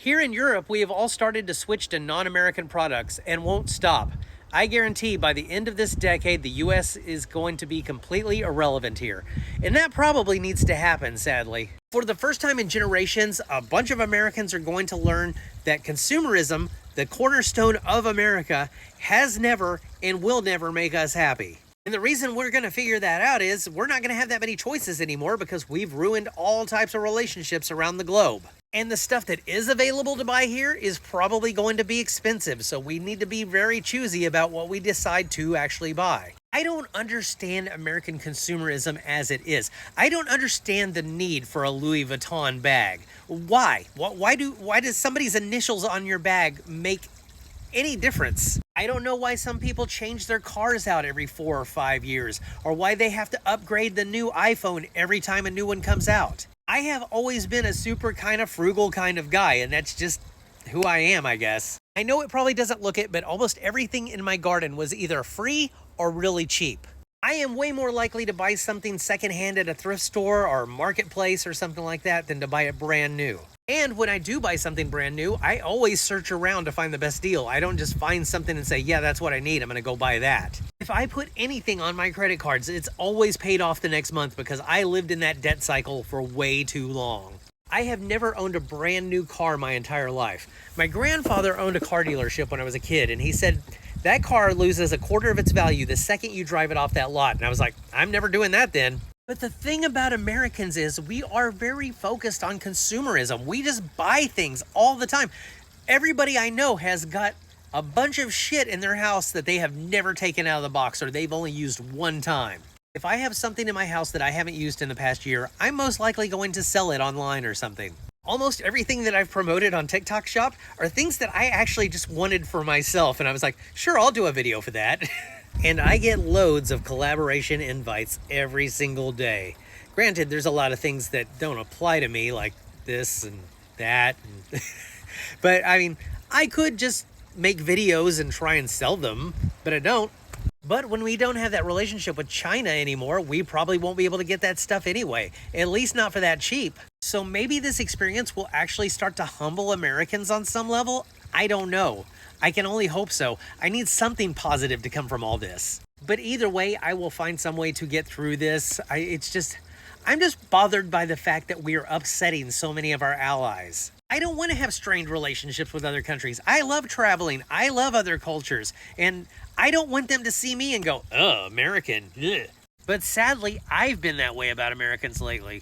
Here in Europe, we have all started to switch to non-American products and won't stop. I guarantee by the end of this decade, the US is going to be completely irrelevant here. And that probably needs to happen, sadly. For the first time in generations, a bunch of Americans are going to learn that consumerism, the cornerstone of America, has never and will never make us happy. And the reason we're going to figure that out is we're not going to have that many choices anymore because we've ruined all types of relationships around the globe. And the stuff that is available to buy here is probably going to be expensive, so we need to be very choosy about what we decide to actually buy. I don't understand American consumerism as it is. I don't understand the need for a Louis Vuitton bag. Why? Why does somebody's initials on your bag make any difference? I don't know why some people change their cars out every 4 or 5 years, or why they have to upgrade the new iPhone every time a new one comes out. I have always been a super kind of frugal kind of guy, and that's just who I am, I guess. I know it probably doesn't look it, but almost everything in my garden was either free or really cheap. I am way more likely to buy something secondhand at a thrift store or marketplace or something like that than to buy it brand new. And when I do buy something brand new, I always search around to find the best deal. I don't just find something and say, yeah, that's what I need, I'm gonna go buy that. If I put anything on my credit cards, it's always paid off the next month because I lived in that debt cycle for way too long. I have never owned a brand new car my entire life. My grandfather owned a car dealership when I was a kid, and he said that car loses a quarter of its value the second you drive it off that lot. And I was like, I'm never doing that then. But the thing about Americans is we are very focused on consumerism. We just buy things all the time. Everybody I know has got a bunch of shit in their house that they have never taken out of the box or they've only used one time. If I have something in my house that I haven't used in the past year, I'm most likely going to sell it online or something. Almost everything that I've promoted on TikTok Shop are things that I actually just wanted for myself. And I was like, sure, I'll do a video for that. And I get loads of collaboration invites every single day. Granted, there's a lot of things that don't apply to me, like this and that. But I mean, I could just make videos and try and sell them, but I don't. But when we don't have that relationship with China anymore, we probably won't be able to get that stuff anyway, at least not for that cheap. So maybe this experience will actually start to humble Americans on some level. I don't know. I can only hope so. I need something positive to come from all this. But either way, I will find some way to get through this. I'm just bothered by the fact that we are upsetting so many of our allies. I don't want to have strained relationships with other countries. I love traveling. I love other cultures. And I don't want them to see me and go, oh, American. Ugh. But sadly, I've been that way about Americans lately.